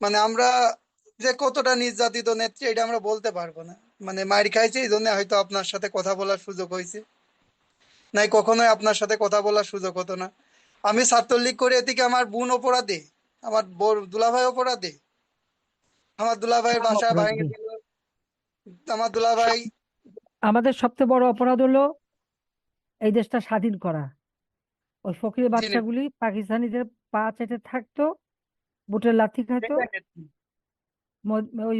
মানে আমরা যে কতটা নির্যাতিত নেত্রী এটা আমরা বলতে পারবো না। মানে মার খাইছে এই জন্য হয়তো আপনার সাথে কথা বলার সুযোগ হয়েছে, নাই কখনোই আপনার সাথে কথা বলার সুযোগ হতো না। আমি ছাত্রলীগ করে এদিকে আমার বোন অপরাধী, আমার দুলাভাই অপরাধী। আমার দুলাভাইয়ের সব বাসা অপরাধী। ভাঙে দিল, আমার দুলাভাই। সব। আমাদের সবচেয়ে বড় অপরাধ হলো এই দেশটা স্বাধীন করা। ওই ফকির যিনি বাচ্চাগুলি পাকিস্তানিদের পা চেটে থাকতো, বুটের লাথি খাইতো, সেটাই নেত্রী। ওই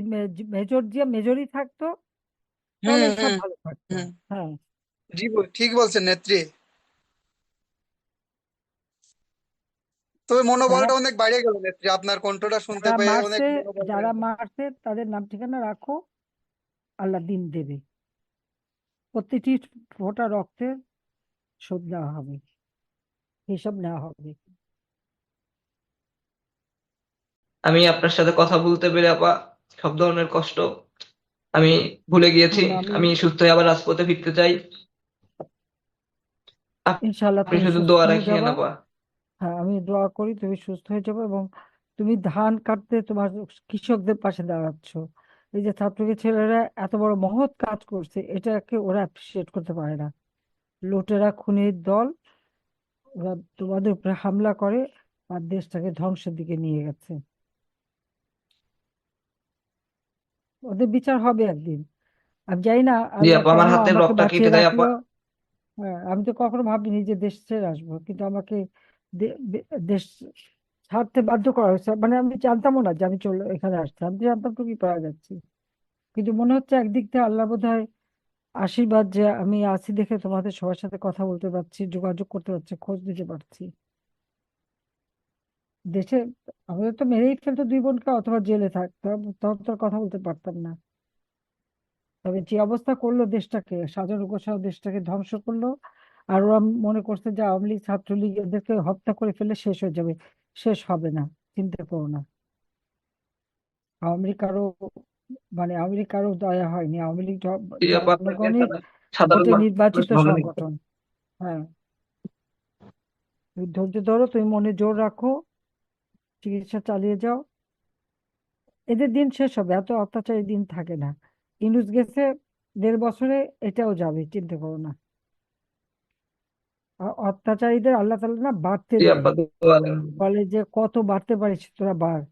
মেজর দিয়ে মেজরই থাকতো, হুম তাহলেই সব হুম ভালো থাকতো। হুম। হ্যাঁ। জি ঠিক বলছেন নেত্রী। তবে যারা মনোবলটা অনেক বাইরে গেল নেত্রী, আপনার কণ্ঠটা শুনতে যারা পেয়ে অনেক মারছে মনোবল যারা বেড়ে গেল। মারছে তাদের নাম ঠিকানা রাখো, আল্লাহ দিন দেবে। প্রতিটি ফোঁটা রক্তের শোধ নেওয়া হবে, হিসাব নেওয়া হবে। আমি আপনার সাথে কথা বলতে পেরে আপা সব ধরনের কষ্ট আমি ভুলে গিয়েছি। আমি আমি সুস্থ হয়ে আবার রাজপথে ফিরতে চাই। ইনশাল্লাহ আপনি তুমি শুধু সুস্থ দোয়া হয়ে রাখিয়েন যাবা। আপা। হ্যাঁ, আমি দোয়া করি তুমি সুস্থ হয়ে যাবে, এবং তুমি ধান কাটতে তোমার কৃষকদের পাশে দাঁড়াচ্ছ। এই যে ছাত্রলীগের ছেলেরা এত বড় মহৎ কাজ করছে, এটাকে ওরা অ্যাপ্রিসিয়েট করতে পারে না। লুটেরা খুনির দল, ওরা তোমাদের উপরে হামলা করে আর দেশটাকে ধ্বংসের দিকে নিয়ে গেছে। ওদের বিচার হবে একদিন। আমি জানি না জি আল্লাহ আপা, আমার কেন হাতের আমাকে রগটা বাঁচিয়ে কেটে দেয় রাখলো। আপা। হ্যাঁ, আমি তো কখনো ভাবিনি যে দেশ ছেড়ে আসবো, কিন্তু আমাকে দেশ ছাড়তে বাধ্য করা হয়েছে। মানে আমি জানতামও না যে আমি চলে এখানে আসছি, আমি তো জানতাম তো কি পারা যাচ্ছি। কিন্তু মনে হচ্ছে একদিক থেকে আল্লাহ বোধহয় আশীর্বাদ যে আমি আছি দেখে তোমাদের সবার সাথে কথা বলতে পারছি, যোগাযোগ করতে পারছি, খোঁজ নিতে পারছি। দেশে আমাদের তো মেরেই ফেলতো দুই বোনকে, অথবা জেলে থাকতাম, তখন তো আর কথা বলতে পারতাম না। তবে যে অবস্থা করলো দেশটাকে, সাজানো গোছানো দেশটাকে ধ্বংস করলো। আর ওরা মনে করছে যে আওয়ামী লীগ ছাত্রলীগ এদেরকে হত্যা করে ফেলে শেষ হয়ে যাবে। শেষ হবে না, চিন্তা করো না। আওয়ামী লীগ কারো, মানে আওয়ামী লীগ কারো দয়া হয়নি। আওয়ামী লীগ জি আপা, আপনাকে জনগণের সাধারণ ভোটে মানুষ নির্বাচিত ভালো লাগবে। সংগঠন। হ্যাঁ, তুমি ধৈর্য ধরো, তুমি মনে জোর রাখো, চিকিৎসা চালিয়ে যাও। এদের দিন শেষ হবে, এত অত্যাচারী দিন থাকে না। ইনুস গেছে 1.5 বছরে, এটাও যাবে, চিন্তা করো না। অত্যাচারীদের আল্লাহ তাআলা না বাড়তে জি দেয়, আপা, দোয়া রাখবেন। বলে যে কত বাড়তে পারিস তোরা বাড়,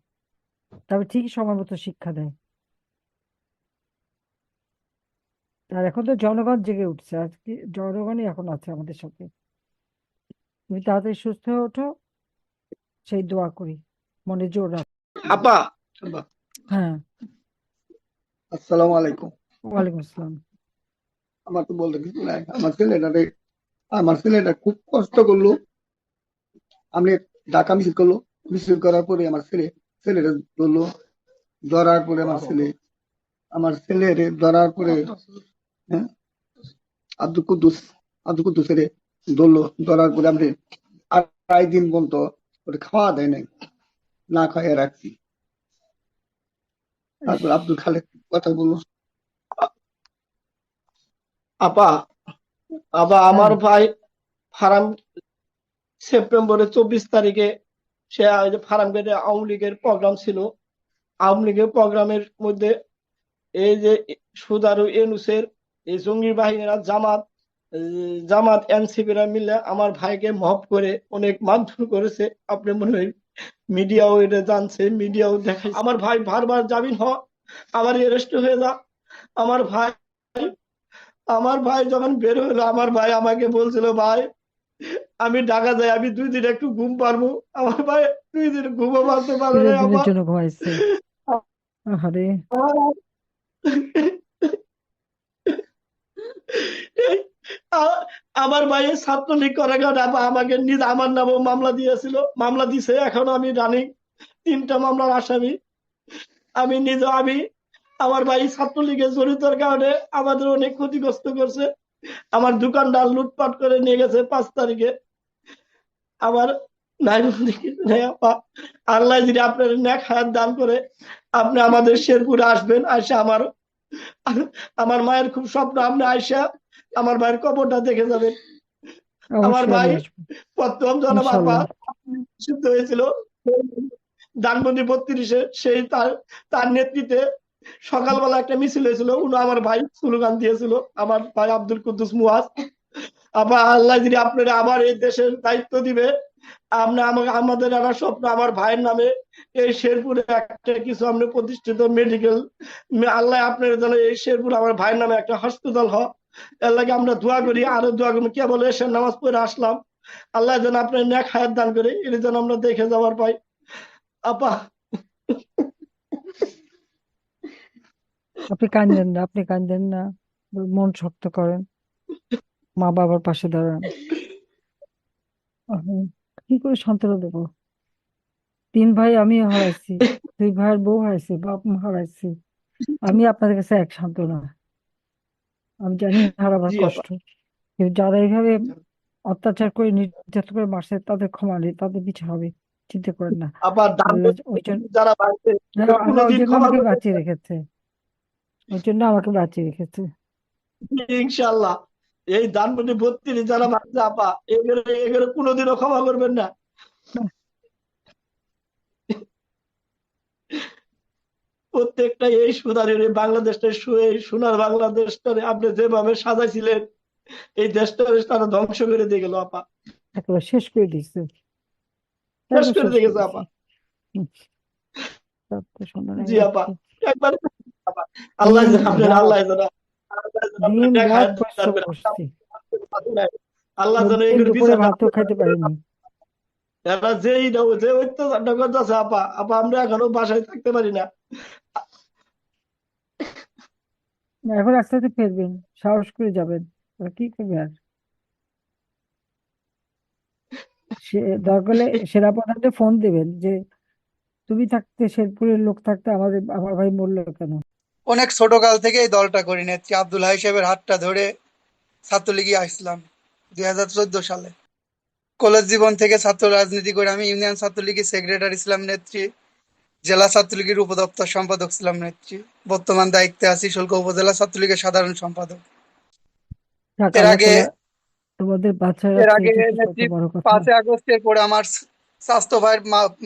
তবে ঠিক সময় মতো শিক্ষা দেয়। আর এখন তো জনগণ জেগে উঠছে, আর কি জনগণই এখন আছে আমাদের সাথে। তুমি তাড়াতাড়ি সুস্থ হয়ে ওঠো, সেই দোয়া করি, মনে জোর রাখো। আপা, হ্যাঁ। আসসালামু আলাইকুম। ওয়ালাইকুম আসসালাম। আমার তো বলতে কিছু নাই। আমার ছেলেটা খুব কষ্ট করলো। আমি ঢাকা মিছিল করলো, মিছিল করার পরে আমার ছেলেটা ধরলো। ধরার পরে আমার ছেলেরে ধরার পরে, হ্যাঁ, আব্দুল কুদ্দুস আব্দুল কুদ্দুসের ধরলো। ধরার পরে আপনি 2.5 দিন পর্যন্ত ওটা খাওয়া দেয় নাই, না খাইয়ে রাখছি। ইস। তারপর আব্দুল খালেক কথা বললো। আপা, হ্যাঁ। আমার ভাই ফার্ম সেপ্টেম্বরের 24 তারিখে সে ওই যে ফার্ম গেটে আওয়ামী লীগের প্রোগ্রাম ছিল। আওয়ামী লীগের প্রোগ্রামের মধ্যে এই যে সুদারু ইউনূসের এই জঙ্গি বাহিনীরা জামাত এনসিপিরা মিলে আমার ভাইকে মহব করে অনেক মারধর করেছে। আপনি মনে হয় মিডিয়াও এটা জানছে, মিডিয়াও দেখাইছে। আমার ভাই বারবার জামিন হ, আবার অ্যারেস্ট হয়ে যা। আমার ভাই আমার ভাই যখন বের হলো, আমার ভাই আমাকে বলছিল, ভাই আমি ঢাকা যাই, আমি 2 দিন একটু ঘুম পারবো। আমার ভাই 2 দিন ঘুমও পারতে পারে না। চিরদিনের আমার জন্য ঘুমাইছে। আহারে। আ- আমার ভাইয়ের ছাত্রলীগ করে কারণে আমাকে আমার নামে মামলা দিয়েছিল, মামলা দিছে। এখন আমি রানিং 3টা মামলার আসামি। আমি আমার ভাই ছাত্রলীগে জড়িতর কারণে আমাদের অনেক ক্ষতিগ্রস্ত করছে। আমার দোকানদার লুটপাট করে নিয়ে গেছে 5 তারিখে। আমার নাই বলতে কিছু নেই আপা। আল্লাহ যদি আপনার নেক হায়াত দান করে, আপনি আমাদের শেরপুরে আসবেন। আয়সা আমার মায়ের খুব স্বপ্ন, আপনি আয়সা আমার ভাইয়ের কবরটা দেখে যাবেন। আমার অবশ্যই ভাই আমি আসবো, প্রথম জন্ম আপা ইনশাল্লাহ। সিদ্ধ হয়েছিল। ধানমন্ডি 32-এ সেই তার তার নেতৃত্বে সকালবেলা একটা মিছিল হয়েছিল, উনি আমার ভাই স্লোগান দিয়েছিল, আমার ভাই আব্দুল কুদ্দুস মুয়াজ। আবার আল্লাহ যদি আপনারা আবার এই দেশের দায়িত্ব দিবে, আমরা আমাদের একটা স্বপ্ন, আমার ভাইয়ের নামে এই শেরপুরে একটা কিছু আমরা প্রতিষ্ঠিত মেডিকেল, আল্লাহ আপনার যেন এই শেরপুর আমার ভাইয়ের নামে একটা হাসপাতাল হয়, এর লাগে আমরা দোয়া করি। আরো দোয়া করি, কেবল এসে নামাজ পড়ে আসলাম, আল্লাহ যেন আপনার নেক হায়াত দান করে, এটা যেন আমরা দেখে যাওয়ার পাই। আপা আপনি কাঁদেন না, আপনি কাঁদেন না, মন শক্ত করেন, মা বাবার পাশে দাঁড়ান। এখন কি করে সান্ত্বনা দেবো? 3 ভাই আমি হারাইছি, 2 ভাইয়ের বউ হারাইছি, বাপ মা হারাইছি। আমি আপনাদের কাছে এক সান্ত্বনা। আমি জানি হারাবার জি আপা, কষ্ট, কিন্তু যারা এইভাবে অত্যাচার করে নির্যাতন করে মারছে তাদের ক্ষমা নেই, তাদের বিচার হবে, চিন্তা করেন না। আবার আল্লাহ ওই জন্য, যারা বাড়িতে আল্লাহ ওই কোনোদিন জন্য ক্ষমা আমাকে করবে বাঁচিয়ে রেখেছে, ওই জন্য আমাকে বাঁচিয়ে রেখেছে। ইনশাল্লাহ। এই ধানমন্ডি 32 যারা বাড়ছে আপা, এগুলো এগুলো কোনোদিনও ক্ষমা করবেন না। প্রত্যেকটা এই সুধারের এই বাংলাদেশটা, এই সোনার বাংলাদেশটারে আপনি যেভাবে সাজাইছিলেন, এই দেশটারে তারা ধ্বংস করে দিয়ে গেল আপা, একেবারে শেষ করে দিচ্ছে, শেষ একবার করে শেষ দিয়ে করে গেছে দিচ্ছে। আপা। হুম, তার তো শোনা নাই জি আর আপা, কি। একবার আপা, আল্লাহ দিন আপনার রাত, আল্লাহ যেন আপনার দিন নেক রাত হায়াত দান পরিশ্রম করে। করছি, আল্লাহ যেন কোনদিন এগুলোর দুপুরে বিচারটা ভাতও খাইতে পারিনি। এরা যেই যে অত্যাচারটা করতেছে আপা, আপা আমরা এখনো বাসায় থাকতে পারি না। না, এখন আস্তে আস্তে ফিরবেন, সাহস করে যাবেন, আর কি করবে আর। সে দরকার হলে সেনাপ্রধানকে ফোন দেবেন যে তুমি থাকতে, শেরপুরের লোক থাকতে আমার ভাই মরলো কেন। অনেক ছোট কাল থেকে এই দলটা করি নেত্রী আব্দুল হাই সাহেবের হাতটা ধরে ছাত্রলীগে আসলাম 2014 সালে। কলেজ জীবন থেকে ছাত্র রাজনীতি করে আমি ইউনিয়ন ছাত্রলীগের সেক্রেটারি ছিলাম নেত্রী, জেলা ছাত্রলীগের উপদপ্তর সম্পাদক ছিলাম নেত্রী, বর্তমান দায়িত্বে আছি শুল্ক উপজেলা ছাত্রলীগের সাধারণ সম্পাদক। থাক, এর আল্লাহ আগে তালা তোমাদের বাচ্চায় এর রাখছে, আগে এটাই তো নেত্রী সবচেয়ে বড় কথা। 5ই আগস্টের পরে আমার স্বাস্থ্য ভাইয়ের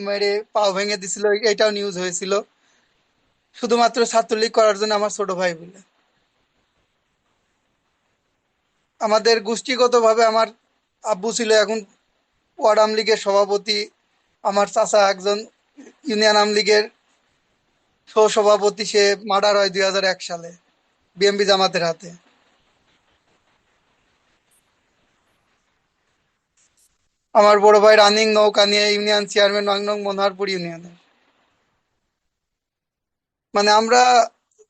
মেরে পাও ভেঙে দিছিল, এটাও নিউজ হয়েছিল, শুধুমাত্র ছাত্রলীগ করার জন্য আমার ছোট ভাই বলে। আমাদের গোষ্ঠীগতভাবে আমার আব্বু ছিল এখন ওয়ার্ড আওয়ামী লীগের সভাপতি, আমার চাচা একজন ইউনিয়ন আওয়ামী লীগের সহসভাপতি, সে মার্ডার হয় 2001 সালে বিএমপি জামাতের হাতে। আমার বড় ভাই রানিং নৌকা নিয়ে ইউনিয়ন চেয়ারম্যান 9 নং মনোহরপুর ইউনিয়নের। মানে আমরা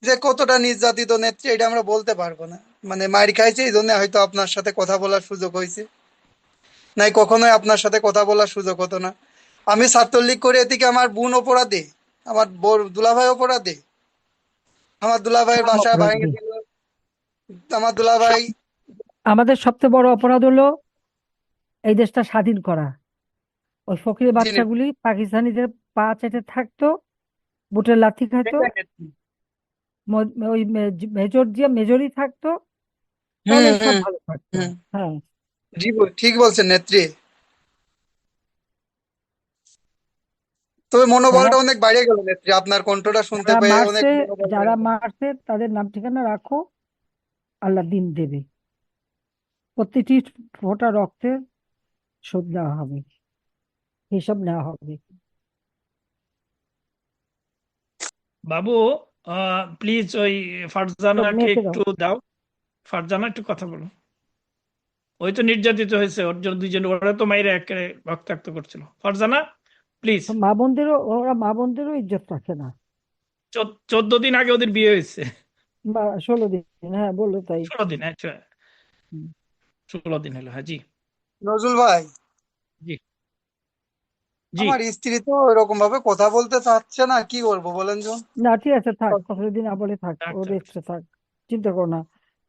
যে কতটা নির্যাতিত নেত্রী এটা আমরা বলতে পারবো না। মানে মার খাইছে এই জন্য হয়তো আপনার সাথে কথা বলার সুযোগ হয়েছে, নাই কখনোই আপনার সাথে কথা বলার সুযোগ হতো না। আমি ছাত্রলীগ করে এদিকে আমার বোন অপরাধী, আমার দুলাভাই অপরাধী, আমার দুলাভাইয়ের সব বাসা ভেঙে অপরাধী। দিল, আমার দুলাভাই। আমাদের সবচেয়ে বড় অপরাধ হলো এই দেশটা স্বাধীন করা। ওই ফকিরের জি নেত্রী, বাচ্চাগুলি পাকিস্তানিদের পা চেটে থাকতো, বুটের লাথি খাইতো, সেটাই নেত্রী। ওই মেজর দিয়ে মেজরই থাকতো, তাহলে হুম সব হুম ভালো থাকতো। হুম। হ্যাঁ, জি ঠিক বলছেন নেত্রী। তবে যারা মনোবলটা অনেক বাইরে গেল নেত্রী, আপনার কণ্ঠটা শুনতে যারা পেয়ে অনেক মারছে, মনোবল যারা বেড়ে গেল। মারছে তাদের নাম ঠিকানা রাখো, আল্লাহ দিন দেবে। প্রতিটি ফোঁটা রক্তের শোধ নেওয়া হবে, হিসাব নেওয়া হবে। বাবু, প্লিজ ওই তো ফারজানাকে মেয়েকে দাও। একটু দাও। ফারজানা, একটু কথা বলো। ওই তো নির্যাতিত হয়েছে, ওর জন্য দুইজন, ওরা তো মাইরে একেবারে রক্তাক্ত করছিল। ফারজানা, প্লিজ। তো মা বোনদেরও, ওরা মা বোনদেরও ইজ্জত রাখে না। 14 দিন আগে ওদের বিয়ে হয়েছে। বা 16 দিন, হ্যাঁ বললো তাই। 16 দিন, আচ্ছা, হুম। 16 দিন হলো, হ্যাঁ জি। নজরুল ভাই, জি। জি। আমার স্ত্রী তো এরকম ভাবে কথা বলতে চাচ্ছে না, কি করবো বলেন তো। না ঠিক আছে, থাক, 15 দিন না বলে থাক, ও থাক, থাক। রেস্টে থাক, চিন্তা করো না,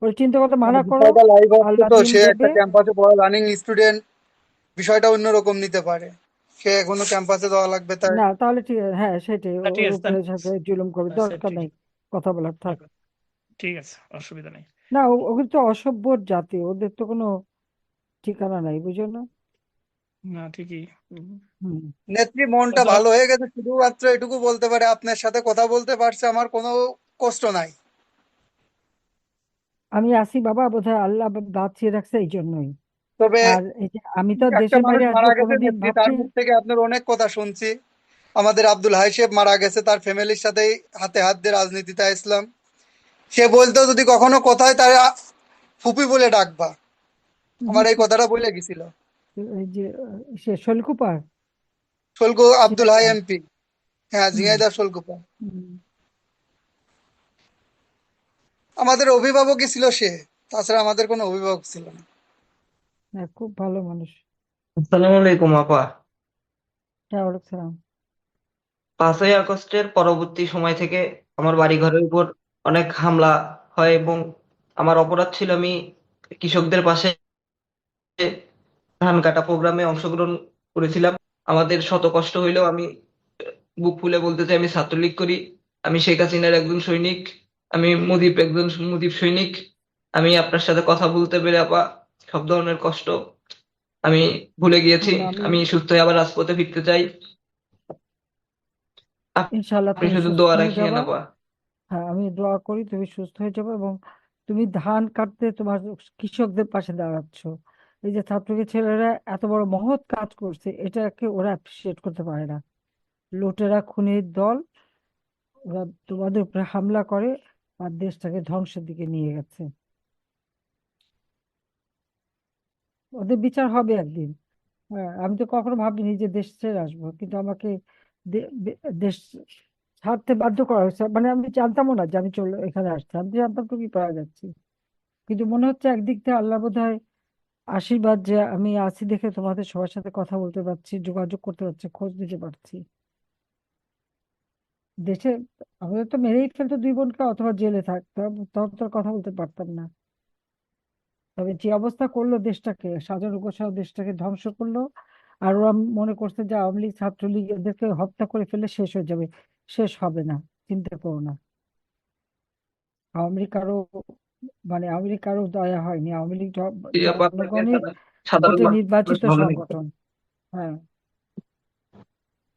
ওর চিন্তা করতে মানে মানা করো। বিষয়টা লাইভ আসছে আল্লাহ তো, দিন সে একটা দেবে। ক্যাম্পাসে পড়া রানিং স্টুডেন্ট, বিষয়টা অন্যরকম নিতে পারে। সে এখনো ক্যাম্পাসে যাওয়া লাগবে তার। না তাহলে ঠিক আছে, হ্যাঁ সেটাই, ঠিক ওর আছে উপরে সাথে জুলুম করবে, আচ্ছা, দরকার ঠিক নেই কথা বলার, থাক। ঠিক আছে, অসুবিধা নেই। না ওগুলো তো অসভ্য জাতি, ওদের তো কোনো ঠিকানা নাই, বুঝো না। না ঠিকই। হুম। নেত্রী মনটা কথা ভালো হয়ে গেছে, শুধুমাত্র এটুকু বলতে পারে আপনার সাথে কথা বলতে পারছে, আমার কোনো কষ্ট নাই। আমি আছি বাবা, বোধহয় আল্লাহ বাঁচিয়ে রাখছে এই জন্যই। তবে আর এই যে আমি তো একটা দেশের মানুষ বাইরে আসবো মারা গেছে কোনোদিন নেত্রী, তার ভাবতে। মুখ থেকে আপনার অনেক কথা শুনছি। আমাদের আব্দুল হাই সাহেব মারা গেছে, তার ফ্যামিলির সাথেই হাতে হাত দিয়ে রাজনীতিতে আসলাম। সে বলতো যদি কখনো কোথায় তার ফুপি বলে ডাকবা, আমার এই কথাটা বলে গেছিল। এই যে সে শৈলকুপার শুল্কু আব্দুল হাই ঝিনাইদহ। এমপি। হ্যাঁ, হুম। ঝিনাইদহ শুল্কুপা। হুম। আমাদের অভিভাবকই ছিল সে, তাছাড়া আমাদের কোনো অভিভাবক ছিল না। হ্যাঁ, খুব ভালো মানুষ। আসসালামু আলাইকুম আপা। হ্যাঁ, ওয়ালাইকুম সালাম। 5ই আগস্টের পরবর্তী সময় থেকে আমার বাড়িঘরের উপর অনেক হামলা হয় এবং আমার অপরাধ ছিল আমি কৃষকদের পাশে ধান কাটা প্রোগ্রামে অংশগ্রহণ করেছিলাম। আমাদের শত কষ্ট হইলেও আমি বুক ফুলে বলতে চাই আমি ছাত্রলীগ করি। আমি শেখ হাসিনার একজন সৈনিক। আমি মুজিব একজন মুজিব সৈনিক। আমি আপনার সাথে কথা বলতে পেরে আপা সব ধরনের কষ্ট আমি ভুলে গিয়েছি। আমি আমি সুস্থ হয়ে আবার রাজপথে ফিরতে চাই। ইনশাল্লাহ আপনি তুমি শুধু সুস্থ দোয়া হয়ে রাখিয়েন যাবা। আপা। হ্যাঁ, আমি দোয়া করি তুমি সুস্থ হয়ে যাবে, এবং তুমি ধান কাটতে তোমার কৃষকদের পাশে দাঁড়াচ্ছ। এই যে ছাত্রলীগের ছেলেরা এত বড় মহৎ কাজ করছে, এটাকে ওরা অ্যাপ্রিসিয়েট করতে পারে না। লুটেরা খুনির দল, ওরা তোমাদের উপরে হামলা করে আর দেশটাকে ধ্বংসের দিকে নিয়ে গেছে। ওদের বিচার হবে একদিন। হ্যাঁ, আমি তো কখনো ভাবিনি যে দেশ ছেড়ে আসবো, কিন্তু আমাকে দেশ ছাড়তে বাধ্য করা হয়েছে। মানে আমি জানতামও না যে আমি চলে এখানে আসছি, আমি তো জানতাম তো কি পাওয়া যাচ্ছে। কিন্তু মনে হচ্ছে একদিক থেকে আল্লাহ বোধহয় আশীর্বাদ যে আমি আছি দেখে তোমাদের সবার সাথে কথা বলতে পারছি, যোগাযোগ করতে পারছি, খোঁজ নিতে পারছি। দেশে আমাদের তো মেরেই ফেলতো দুই বোনকে, অথবা জেলে থাকতাম, তখন তো আর কথা বলতে পারতাম না। তবে যে অবস্থা করলো দেশটাকে, সাজানো গোছানো দেশটাকে ধ্বংস করলো। আর ওরা মনে করছে যে আওয়ামী লীগ ছাত্রলীগ এদেরকে হত্যা করে ফেলে শেষ হয়ে যাবে। শেষ হবে না, চিন্তা করো না। আওয়ামী লীগ কারো, মানে আওয়ামী লীগ কারো দয়া হয়নি। আওয়ামী লীগ জি আপা, আপনাকে জনগণের সাধারণ ভোটে মানুষ নির্বাচিত ভালো নেই। সংগঠন। হ্যাঁ,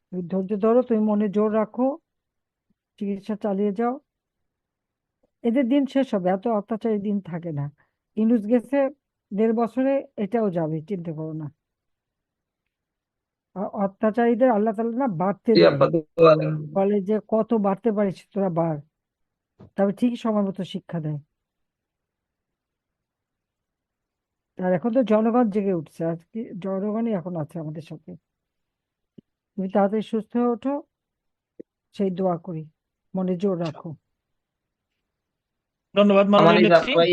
তুমি ধৈর্য ধরো, তুমি মনে জোর রাখো, চিকিৎসা চালিয়ে যাও। এদের দিন শেষ হবে, এত অত্যাচারী দিন থাকে না। ইউনূস গেছে 1.5 বছরে, এটাও যাবে, চিন্তা করো না। অত্যাচারীদের আল্লাহ তাআলা না বাড়তে জি দেয়, আপা, দোয়া রাখবেন। বলে যে কত বাড়তে পারিস তোরা বাড়, তবে ঠিকই সময় মতো শিক্ষা দেয়। আর এখন তো জনগণ জেগে উঠছে, আর কি জনগণই এখন আছে আমাদের সাথে। তুমি তাড়াতাড়ি সুস্থ হয়ে ওঠো, সেই দোয়া করি। মনে জোর রাখো। ধন্যবাদ আমার মাননীয় এই নেত্রী। যাত্রায়